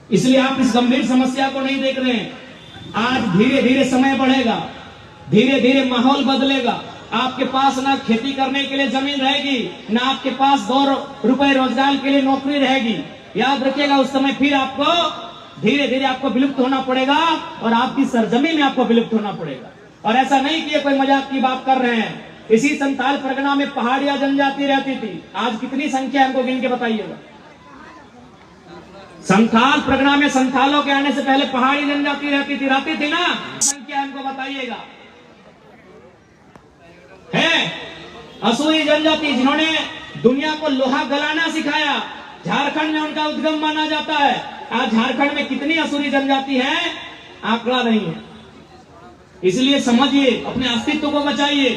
इसलिए आप इस गंभीर समस्या को नहीं देख रहे हैं। आज धीरे धीरे समय बढ़ेगा, धीरे धीरे माहौल बदलेगा। आपके पास ना खेती करने के लिए जमीन रहेगी, ना आपके पास 2 रुपए रोजगार के लिए नौकरी रहेगी। याद रखिएगा, उस समय फिर आपको धीरे धीरे आपको विलुप्त होना पड़ेगा और आपकी सरजमी में आपको विलुप्त होना पड़ेगा। और ऐसा नहीं कि कोई मजाक की बात कर रहे हैं। इसी संथाल परगना में पहाड़िया जनजाति रहती थी। आज कितनी संख्या हमको गिन के बताइएगा। संथाल परगना में संथालों के आने से पहले पहाड़ी जनजाति रहती थी ना? संख्या हमको बताइएगा। है असुरी जनजाति जिन्होंने दुनिया को लोहा गलाना सिखाया, झारखंड में उनका उद्गम माना जाता है। आज झारखंड में कितनी असुरी जनजाति है, आंकड़ा नहीं है। इसलिए समझिए, अपने अस्तित्व को बचाइए,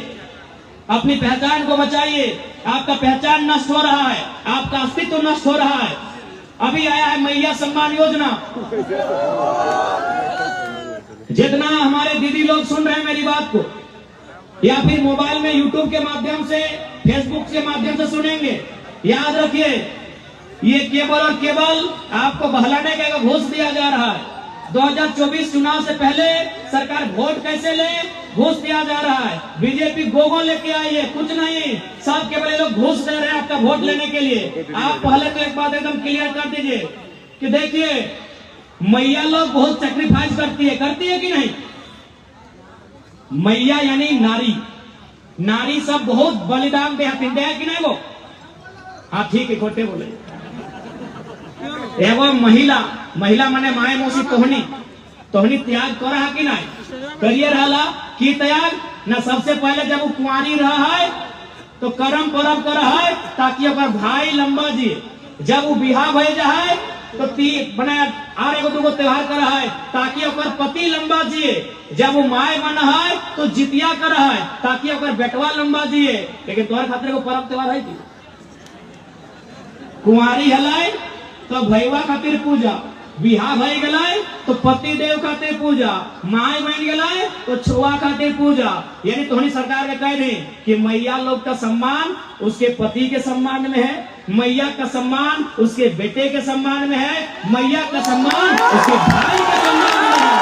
अपनी पहचान को बचाइए। आपका पहचान नष्ट हो रहा है, आपका अस्तित्व नष्ट हो रहा है। अभी आया है मैया सम्मान योजना। जितना हमारे दीदी लोग सुन रहे हैं मेरी बात को, या फिर मोबाइल में यूट्यूब के माध्यम से, फेसबुक के माध्यम से सुनेंगे, याद रखिए, ये केवल और केवल आपको बहलाने का घूस दिया जा रहा है। 2024 चुनाव से पहले सरकार वोट कैसे ले, घूस दिया जा रहा है। बीजेपी गोगो लेके आई है, कुछ नहीं, सब केवल ये लोग घूस दे रहे हैं आपका वोट लेने के लिए। आप पहले तो एक बात एकदम क्लियर कर दीजिए कि देखिए, मैया लोग बहुत सेक्रीफाइस करती है कि नहीं? मैया यानी नारी, नारी सब बहुत बलिदान दे कि नहीं वो? हाँ ठीक है, खोटे बोले। एगो महिला माने माए मौसी तोहनी त्याग कर रहा कि नहीं? करिए रहा की त्याग ना। सबसे पहले जब वो कुंवारी रहा है तो करम परम कर है ताकि ओकर भाई लंबा जिए। जब वो बिहार भय जाए तो बने आर एगो दूगो त्योहार कर है ताकि ओकर पति लंबा जिए। जब वो माए बना है तो जितिया कर है ताकि ओकर बेटवा लंबा जिए। लेकिन तोहर खातिर को पर्व त्योहार है कि कुंवारी हलाय तो भैया खातिर पूजा, बिहार भय गलाय तो पति देव खातिर पूजा, माए बन गलाय तो छुआ खातिर पूजा। यानी तोहनी सरकार के कह दी कि मैया लोग का सम्मान उसके पति के सम्मान में है, मैया का सम्मान उसके बेटे के सम्मान में है, मैया का सम्मान उसके भाई के सम्मान में है।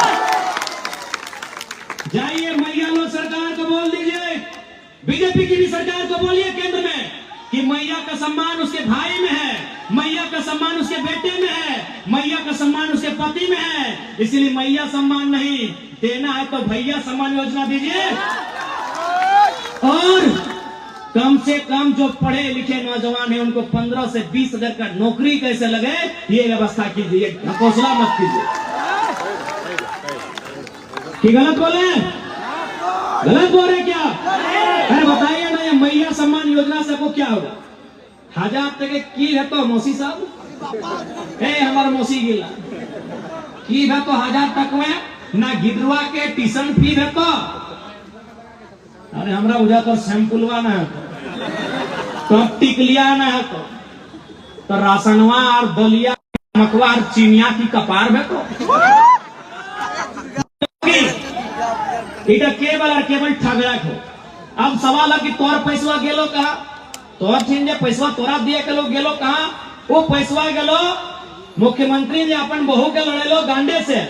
जाइए मैया लोग सरकार को बोल दीजिए, बीजेपी की भी सरकार को बोलिए केंद्र में कि मैया का सम्मान उसके भाई में है, मैया का सम्मान उसके बेटे में है, मैया का सम्मान उसके पति में है। इसलिए मैया सम्मान नहीं देना है तो भैया सम्मान योजना दीजिए। और कम से कम जो पढ़े लिखे नौजवान है उनको 15 से 20 हजार का नौकरी कैसे लगे, ये व्यवस्था कीजिए, हौसला मत कीजिए। कि गलत बोले? गलत बोल रहे क्या? अरे बताइए ना, ये मैया सम्मान योजना से आपको क्या होगा? 1000 तक की है तो मौसी साहब, हमारा मौसी गिला की है तो 1000 तक में ना गिदरुआ के ट्यूशन फी है तो, अरे हमरा बुझा तो सैंपलवा ना है तो टिकलिया ना है तो राशनवा और दलिया मकवा और चीनिया की कपार है तो केवल और केवल ठगड़ा हो। अब सवाल है कि तोर पैसवा गेलो कहा, तोर छीन पैसवा तोरा दिए के लोग गेलो कहा? वो पैसवा गेलो मुख्यमंत्री ने अपन बहू के लड़ेलो गांडे से,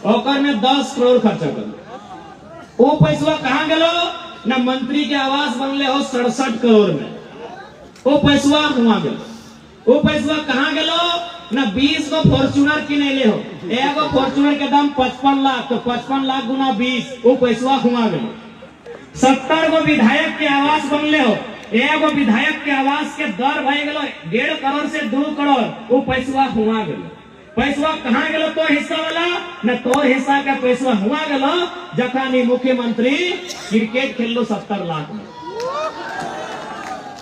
ओकर में 10 करोड़ खर्चा कर। वो पैसवा कहाँ गेलो? ना मंत्री के आवास बनले हो 67 करोड़ में, वो पैसवा हुआ गेलो। वो पैसवा कहाँ गेलो? ना 20 को फॉर्चूनर किने हो, एगो फॉर्चूनर के दाम 55 लाख, तो 55 लाख गुना 20, वो पैसवा हुआ गेलो। 70 गो विधायक के आवास बनले हो, एगो विधायक के आवास के दर भय गेलो 1.5 करोड़ से 2 करोड़, वो पैसवा हुआ गेलो। पैसवा कहाँ गेलो? तो हिस्सा वाला न तो हिस्सा का पैसवा हुआ गेलो जखानी मुख्यमंत्री क्रिकेट खेल लो 70 लाख में,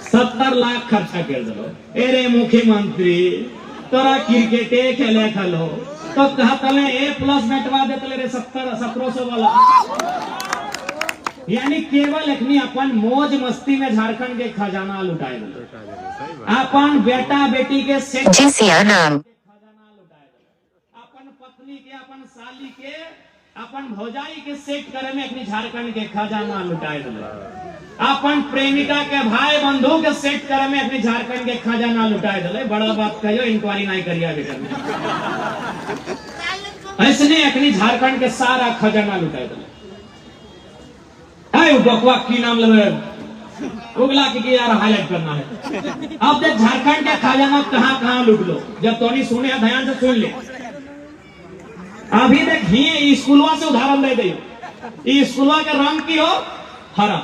70 लाख खर्चा कर दो। अरे मुख्यमंत्री तोरा क्रिकेटे खेले खलो तो कहतले A+ बैठवा देते रे 1700 वाला। यानी केवल एकनी अपन मौज मस्ती में झारखंड के खजाना लुटाए, अपन बेटा बेटी के सेठ खजाना लुटाए, अपन पत्नी के, अपन साली के, अपन भौजाई के सेट करे में अपनी झारखंड के खजाना लुटाए दिले, अपन प्रेमिका के भाई बंधु के सेट करे में अपनी झारखंड के खजाना लुटाए दिले। बड़ा बात कहियो, इंक्वायरी नहीं करिया बेटा। ऐसने अखनी झारखंड के सारा खजाना लुटाए दिले। बकवा की नाम लगे उगला के यार हाईलाइट करना है। अब देख झारखंड के खजाना कहां कहां लूट लो। जब तोनी सुने ध्यान से सुन ले। अभी देख ही स्कूलवा से उदाहरण दे दी। स्कूलवा के रंग की हो हरा,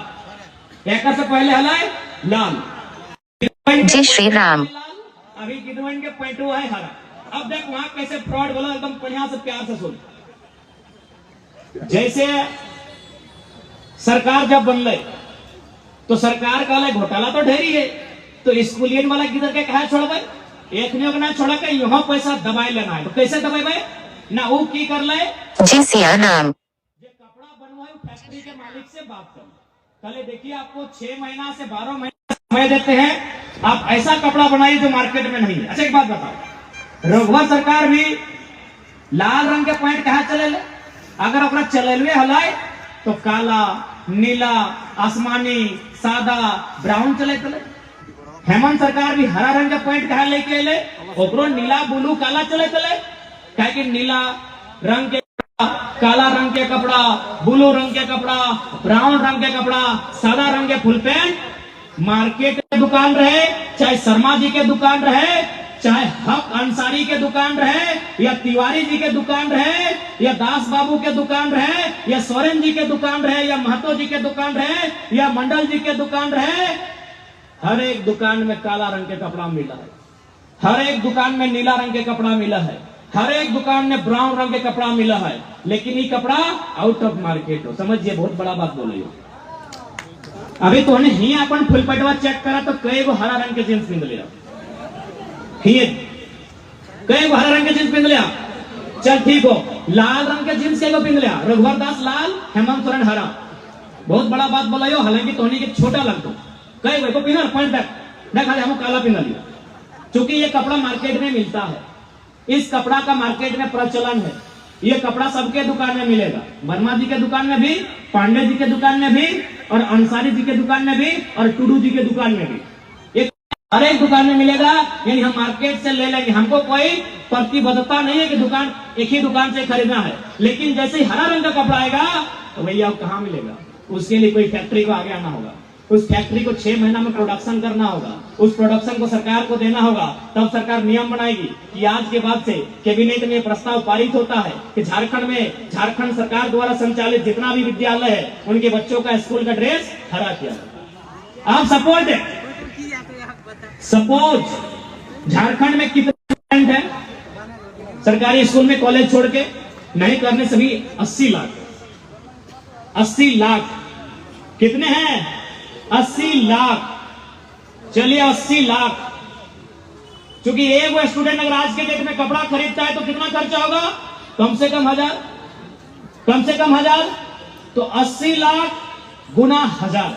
एक से पहले हलाए लाल। जय श्री राम। अभी गिदवन के पैंटू है हरा। अब देख वहां कैसे फ्रॉड बोला, एकदम बढ़िया से प्यार से सुन। जैसे सरकार जब बनले तो सरकार कहले घोटाला तो ढेरी है, तो स्कूलियन वाला किधर के कहा छोड़बे, एक ने ना छोड़ के यहाँ पैसा दबाई लेना है। तो कैसे दबाई ना वो की कर ले जी सिया राम। जो कपड़ा बनवाए फैक्ट्री के मालिक से बात कर, कल देखिए आपको 6 महीना से 12 महीना समय देते हैं, आप ऐसा कपड़ा बनाइए जो मार्केट में नहीं है। अच्छा एक बात बताओ, रघुवर सरकार भी लाल रंग के पैंट कहा चले ले, अगर अपना चलेलवे हलाए तो काला, नीला, आसमानी, सादा, ब्राउन चले चले। हेमंत सरकार भी हरा रंग का पैंट कहा लेके ले, ओकरो नीला, ब्लू, काला चले चले। क्या कि नीला रंग के काला रंग के कपड़ा, ब्लू रंग के कपड़ा, ब्राउन रंग के कपड़ा, सादा रंग के फुल पैंट मार्केट के दुकान रहे, चाहे शर्मा जी के दुकान रहे, चाहे हक अंसारी के दुकान रहे, या तिवारी जी के दुकान रहे, या दास बाबू के दुकान रहे, या सोरेन जी के दुकान रहे, या महतो जी के दुकान रहे, या मंडल जी के दुकान रहे, हर एक दुकान में काला रंग के कपड़ा मिला है, हर एक दुकान में नीला रंग के कपड़ा मिला है, हर एक दुकान में ब्राउन रंग के कपड़ा मिला है। लेकिन ये कपड़ा आउट ऑफ मार्केट हो, समझिए, बहुत बड़ा बात बोले हो। अभी तो ही अपन फुल पटवा चेक करा तो कई गो हरा रंग के जींस पिंध लिया, कई गो हरा रंग के जींस पिंध लिया। चल ठीक हो, लाल रंग के जींस के पिंध लिया, रघुवर दास लाल, हेमंत सोरेन हरा। बहुत बड़ा बात बोला हो, हालांकि तोहनी के छोटा लगता कई गो पिंधल पॉइंट देख हम काला पिंध लिया। चूंकि ये कपड़ा मार्केट में मिलता है, इस कपड़ा का मार्केट में प्रचलन है, ये कपड़ा सबके दुकान में मिलेगा, वर्मा जी के दुकान में भी, पांडे जी के दुकान में भी, और अंसारी जी के दुकान में भी, और टुडू जी के दुकान में भी, हर एक दुकान में मिलेगा। यानी हम मार्केट से ले लेंगे, हमको कोई प्रतिबद्धता नहीं है कि दुकान एक ही दुकान से खरीदना है। लेकिन जैसे ही हरा रंग का कपड़ा आएगा तो भैया कहाँ मिलेगा, उसके लिए कोई फैक्ट्री को आगे आना होगा, उस फैक्ट्री को 6 महीना में प्रोडक्शन करना होगा, उस प्रोडक्शन को सरकार को देना होगा, तब सरकार नियम बनाएगी कि आज के बाद से कैबिनेट में प्रस्ताव पारित होता है कि झारखंड सरकार द्वारा संचालित जितना भी विद्यालय है उनके बच्चों का स्कूल का ड्रेस हरा किया जाए। आप सपोज झारखंड में कितने स्टूडेंट है सरकारी स्कूल में कॉलेज छोड़ के, नहीं करने से भी 80 लाख कितने हैं, 80 लाख। चलिए 80 लाख, क्योंकि एक वो स्टूडेंट अगर आज के डेट में कपड़ा खरीदता है तो कितना खर्चा होगा, कम से कम 1000, तो 80 लाख गुना 1000,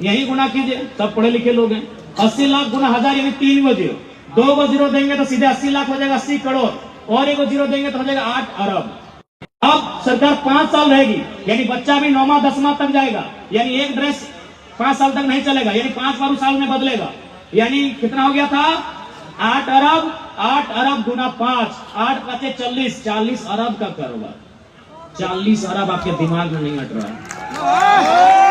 यही गुना कीजिए, सब पढ़े लिखे लोग हैं। 80 लाख गुना 1000 यानी 3 गो जीरो, 2 गो जीरो देंगे तो सीधे 80 लाख हो जाएगा, 80 करोड़, और 1 गो जीरो देंगे तो हो जाएगा 8 अरब। अब सरकार 5 साल रहेगी, यानी बच्चा भी 9वां 10वां तक जाएगा, यानी एक ड्रेस 5 साल तक नहीं चलेगा, यानी 5 बार साल में बदलेगा। यानी कितना हो गया था, 8 अरब गुना 5, 8 बचे 40 अरब का कारोबार। 40 अरब आपके दिमाग में नहीं हट रहा है।